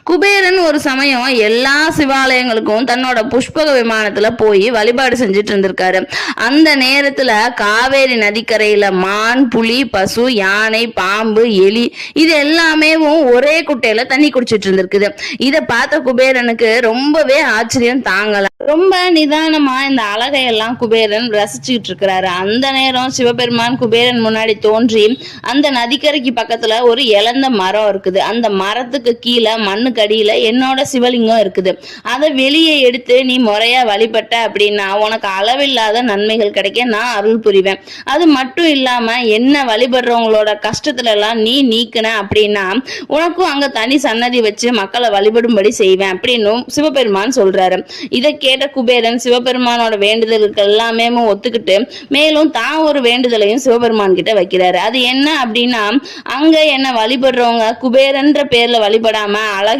குபேரன் ஒரு சமயம் எல்லா சிவாலயங்களுக்கும் தன்னோட புஷ்பக விமானத்துல போய் வழிபாடு செஞ்சுட்டு இருந்திருக்காரு. அந்த நேரத்துல காவேரி நதிக்கரையில மான், புலி, பசு, யானை, பாம்பு, எலி இது எல்லாமே ஒரே குட்டையில தண்ணி குடிச்சிட்டு இருந்திருக்குது. இத பார்த்த குபேரனுக்கு ரொம்பவே ஆச்சரியம் தாங்கல. ரொம்ப நிதானமா இந்த அழகையெல்லாம் குபேரன் ரசிச்சுட்டு இருக்கிறாரு. அந்த நேரம் சிவபெருமான் குபேரன் முன்னாடி தோன்றி அந்த நதிக்கரைக்கு பக்கத்துல ஒரு இழந்த மரம் இருக்குது. அந்த மரத்துக்கு கீழே மண்ணுக்கு அடியில என்னோட சிவலிங்கம் இருக்குது. அதை வெளியே எடுத்து நீ முறையா வழிபட்ட அப்படின்னா உனக்கு அளவில்லாத நன்மைகள் கிடைக்க நான் அருள் புரிவேன். அது மட்டும் இல்லாம என்ன வழிபடுறவங்களோட கஷ்டத்துல எல்லாம் நீ நீக்கின அப்படின்னா உனக்கும் அங்க தனி சன்னதி வச்சு மக்களை வழிபடும்படி செய்வேன் அப்படின்னு சிவபெருமான் சொல்றாரு. இதை கேட்ட குபேரன் சிவபெருமானோட வேண்டுதலுக்கு எல்லாமே ஒத்துக்கிட்டு மேலும் தான் ஒரு வேண்டுதலையும் சிவபெருமான் கிட்ட வைக்கிறாரு. அது என்ன அப்படின்னா, அங்க என்ன வழிபடுறவங்க குபேரன்ற பேர்ல வழிபடாம அழகே